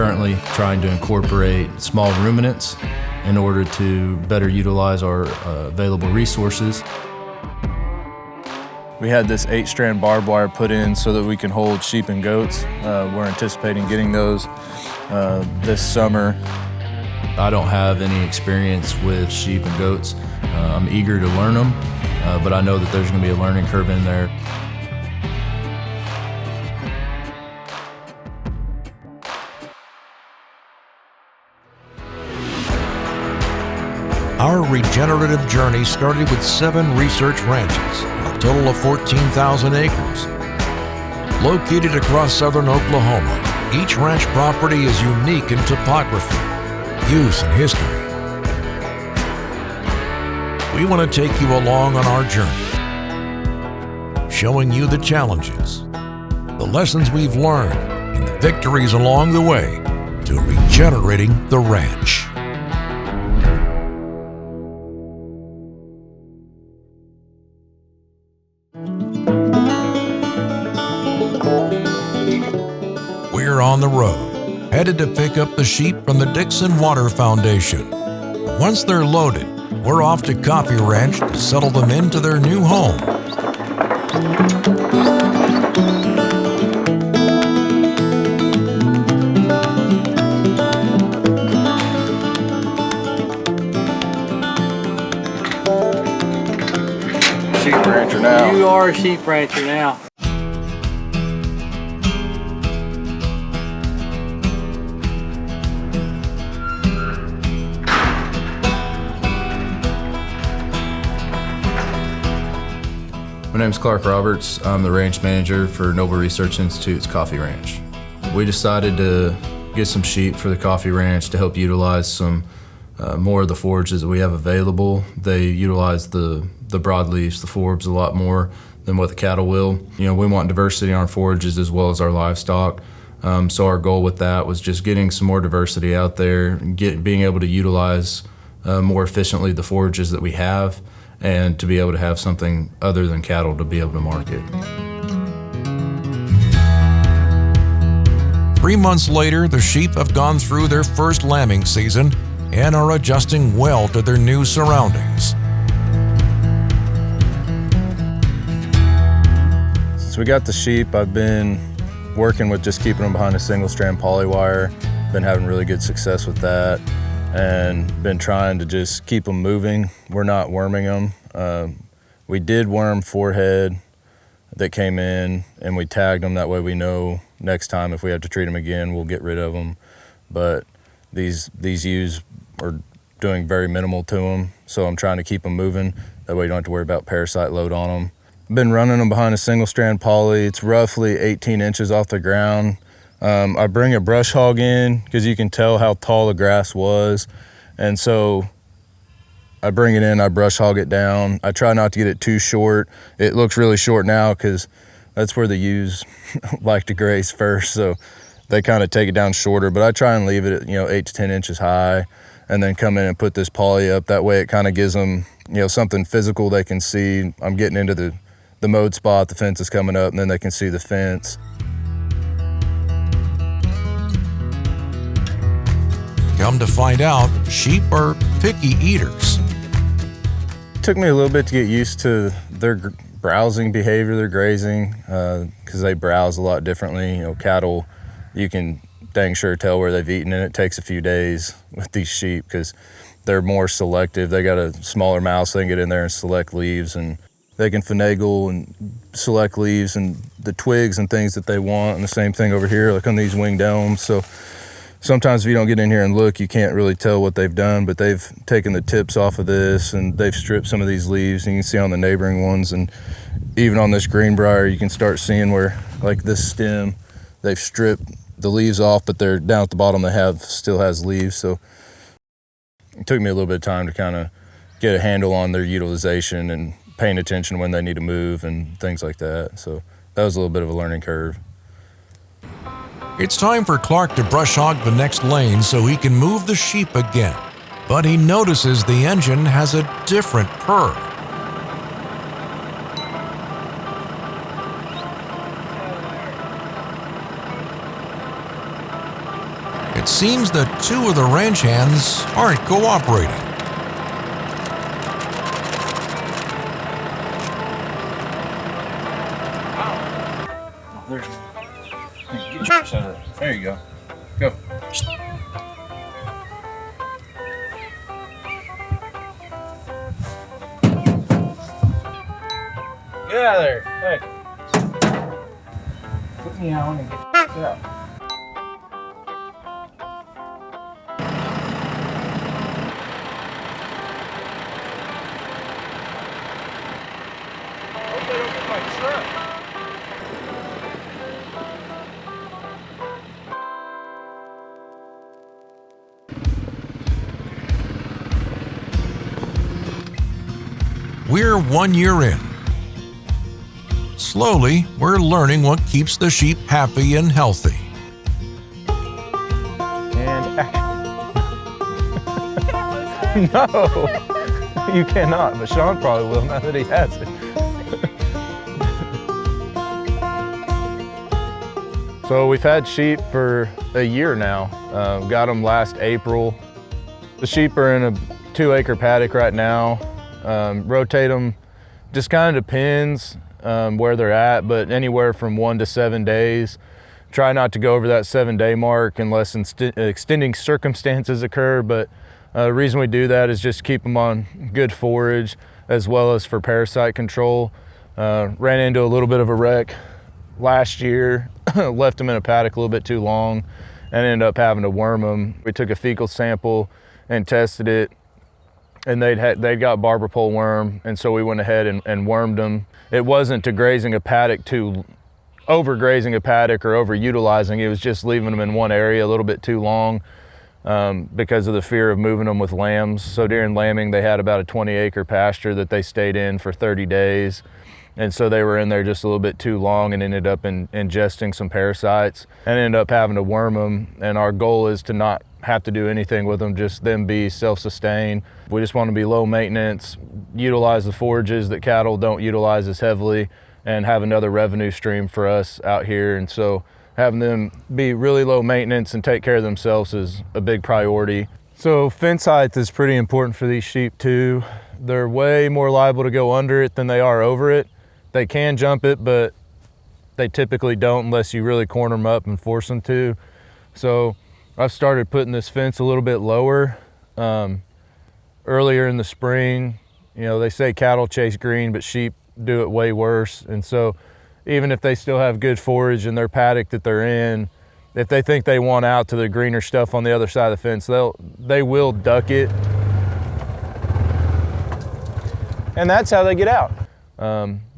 currently trying to incorporate small ruminants in order to better utilize our available resources. We had this 8-strand barbed wire put in so that we can hold sheep and goats. We're anticipating getting those this summer. I don't have any experience with sheep and goats. I'm eager to learn them, but I know that there's going to be a learning curve in there. Our regenerative journey started with 7 research ranches, a total of 14,000 acres. Located across southern Oklahoma, each ranch property is unique in topography, use, and history. We want to take you along on our journey, showing you the challenges, the lessons we've learned, and the victories along the way to regenerating the ranch. We're on the road, headed to pick up the sheep from the Dixon Water Foundation. Once they're loaded, we're off to Coffee Ranch to settle them into their new home. Sheep rancher now. You are a sheep rancher now. My name is Clark Roberts. I'm the ranch manager for Noble Research Institute's Coffee Ranch. We decided to get some sheep for the Coffee Ranch to help utilize some more of the forages that we have available. They utilize the broadleaves, the forbs, a lot more than what the cattle will. You know, we want diversity in our forages as well as our livestock. So our goal with that was just getting some more diversity out there, being able to utilize more efficiently the forages that we have, and to be able to have something other than cattle to be able to market. 3 months later, the sheep have gone through their first lambing season and are adjusting well to their new surroundings. Since we got the sheep, I've been working with just keeping them behind a single-strand poly wire. Been having really good success with that, and been trying to just keep them moving. We're not worming them. We did worm 4 head that came in, and we tagged them. That way we know next time if we have to treat them again, we'll get rid of them. But these ewes are doing very minimal to them, so I'm trying to keep them moving. That way you don't have to worry about parasite load on them. I've been running them behind a single-strand poly. It's roughly 18 inches off the ground. I bring a brush hog in because you can tell how tall the grass was. And so I bring it in, I brush hog it down. I try not to get it too short. It looks really short now because that's where the ewes like to graze first. So they kind of take it down shorter, but I try and leave it at, 8 to 10 inches high, and then come in and put this poly up. That way it kind of gives them, something physical they can see. I'm getting into the mowed spot, the fence is coming up, and then they can see the fence. Come to find out, sheep are picky eaters. It took me a little bit to get used to their browsing behavior, their grazing, because they browse a lot differently. Cattle, you can dang sure tell where they've eaten, and it takes a few days with these sheep because they're more selective. They got a smaller mouth, so they can get in there and select leaves, and they can finagle and select leaves and the twigs and things that they want. And the same thing over here, like on these wing domes. So sometimes if you don't get in here and look, you can't really tell what they've done, but they've taken the tips off of this and they've stripped some of these leaves, and you can see on the neighboring ones, and even on this greenbrier, you can start seeing where, like this stem, they've stripped the leaves off, but they're down at the bottom, still has leaves. So it took me a little bit of time to kind of get a handle on their utilization and paying attention when they need to move and things like that. So that was a little bit of a learning curve. It's time for Clark to brush hog the next lane so he can move the sheep again. But he notices the engine has a different purr. It seems that two of the ranch hands aren't cooperating. Get your out of there. There you go. Go. Get out of there. Hey. Put me on and get out. Hope they don't get my truck. We're 1 year in. Slowly, we're learning what keeps the sheep happy and healthy. And no, you cannot, but Sean probably will now that he has it. So we've had sheep for a year now. Got them last April. The sheep are in a 2-acre paddock right now. Rotate them, just kind of depends where they're at, but anywhere from 1 to 7 days. Try not to go over that 7-day mark unless extending circumstances occur, but the reason we do that is just to keep them on good forage as well as for parasite control. Ran into a little bit of a wreck last year, left them in a paddock a little bit too long and ended up having to worm them. We took a fecal sample and tested it, and they'd got barber pole worm, and so we went ahead and wormed them. It wasn't to grazing a paddock to overgrazing a paddock or overutilizing. It was just leaving them in one area a little bit too long because of the fear of moving them with lambs. So during lambing, they had about a 20-acre pasture that they stayed in for 30 days. And so they were in there just a little bit too long and ended up ingesting some parasites and ended up having to worm them. And our goal is to not have to do anything with them, just them be self-sustained. We just want to be low maintenance, utilize the forages that cattle don't utilize as heavily, and have another revenue stream for us out here. And so having them be really low maintenance and take care of themselves is a big priority. So fence height is pretty important for these sheep too. They're way more liable to go under it than they are over it. They can jump it, but they typically don't unless you really corner them up and force them to. So I've started putting this fence a little bit lower. Earlier in the spring, you know, they say cattle chase green, but sheep do it way worse. And so even if they still have good forage in their paddock that they're in, if they think they want out to the greener stuff on the other side of the fence, they will duck it. And that's how they get out.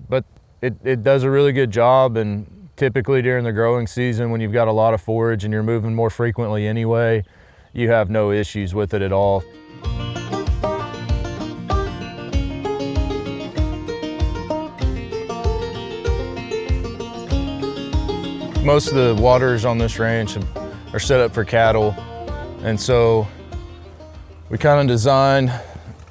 But it does a really good job, and typically during the growing season when you've got a lot of forage and you're moving more frequently anyway, you have no issues with it at all. Most of the waters on this ranch are set up for cattle, and so we kind of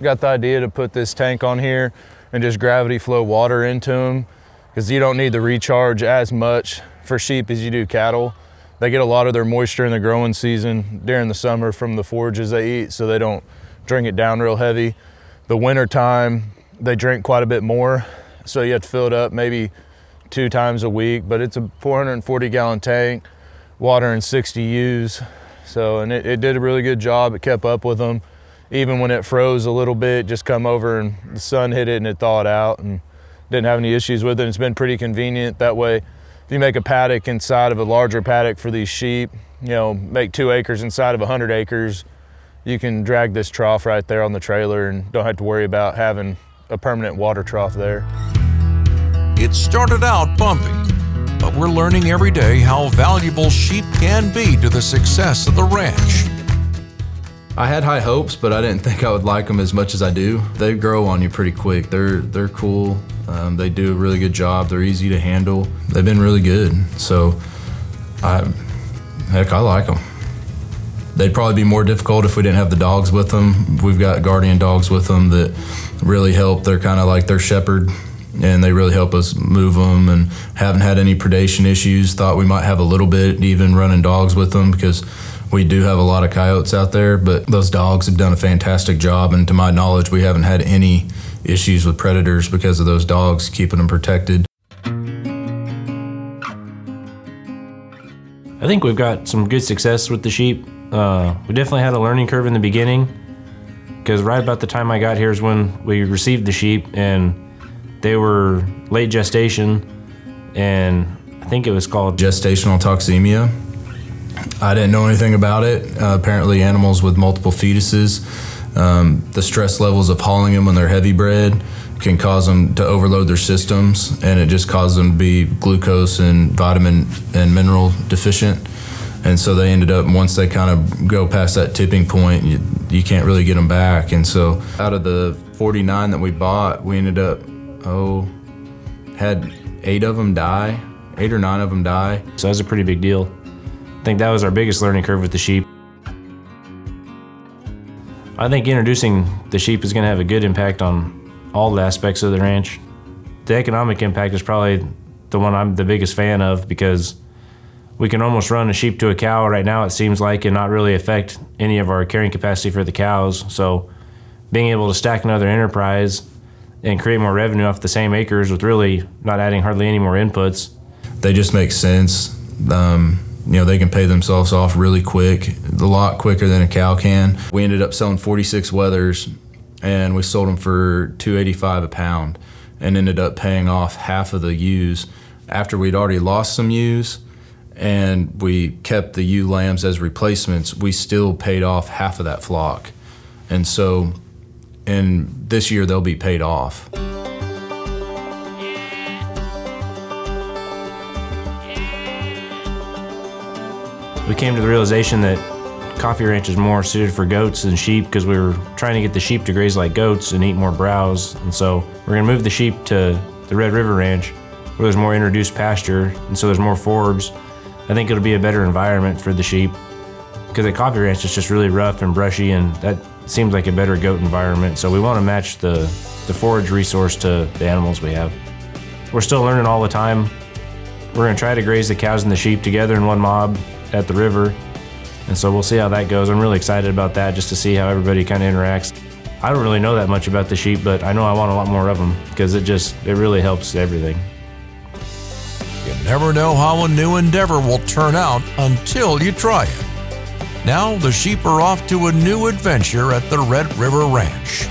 got the idea to put this tank on here and just gravity flow water into them, because you don't need to recharge as much for sheep as you do cattle. They get a lot of their moisture in the growing season during the summer from the forages they eat, so they don't drink it down real heavy. The winter time, they drink quite a bit more, so you have to fill it up maybe 2 times a week, but it's a 440-gallon tank, water in 60 U's. So, and it did a really good job. It kept up with them. Even when it froze a little bit, just come over and the sun hit it and it thawed out, and didn't have any issues with it. It's been pretty convenient. That way, if you make a paddock inside of a larger paddock for these sheep, you know, make 2 acres inside of 100 acres, you can drag this trough right there on the trailer and don't have to worry about having a permanent water trough there. It started out bumpy, but we're learning every day how valuable sheep can be to the success of the ranch. I had high hopes, but I didn't think I would like them as much as I do. They grow on you pretty quick. They're cool. They do a really good job. They're easy to handle. They've been really good. So, I like them. They'd probably be more difficult if we didn't have the dogs with them. We've got guardian dogs with them that really help. They're kind of like their shepherd, and they really help us move them, and haven't had any predation issues. Thought we might have a little bit even running dogs with them, because We do have a lot of coyotes out there, but those dogs have done a fantastic job, and to my knowledge, we haven't had any issues with predators because of those dogs keeping them protected. I think we've got some good success with the sheep. We definitely had a learning curve in the beginning, because right about the time I got here is when we received the sheep, and they were late gestation, and I think it was called gestational toxemia. I didn't know anything about it. Apparently animals with multiple fetuses, the stress levels of hauling them when they're heavy bred can cause them to overload their systems, and it just causes them to be glucose and vitamin and mineral deficient. And so they ended up, once they kind of go past that tipping point, you can't really get them back. And so out of the 49 that we bought, we ended up, had 8 or 9 of them die. So that's a pretty big deal. I think that was our biggest learning curve with the sheep. I think introducing the sheep is going to have a good impact on all the aspects of the ranch. The economic impact is probably the one I'm the biggest fan of, because we can almost run a sheep to a cow right now, it seems like, and not really affect any of our carrying capacity for the cows. So being able to stack another enterprise and create more revenue off the same acres with really not adding hardly any more inputs. They just make sense. They can pay themselves off really quick, a lot quicker than a cow can. We ended up selling 46 wethers, and we sold them for $2.85 a pound, and ended up paying off half of the ewes after we'd already lost some ewes, and we kept the ewe lambs as replacements. We still paid off half of that flock, and so in this year they'll be paid off. We came to the realization that coffee ranch is more suited for goats than sheep, because we were trying to get the sheep to graze like goats and eat more browse. And so we're gonna move the sheep to the Red River Ranch, where there's more introduced pasture, and so there's more forbs. I think it'll be a better environment for the sheep, because at coffee ranch it's just really rough and brushy, and that seems like a better goat environment. So we want to match the forage resource to the animals we have. We're still learning all the time. We're gonna try to graze the cows and the sheep together in one mob at the river, and so we'll see how that goes. I'm really excited about that, just to see how everybody kind of interacts. I don't really know that much about the sheep, but I know I want a lot more of them, because it really helps everything. You never know how a new endeavor will turn out until you try it. Now the sheep are off to a new adventure at the Red River Ranch.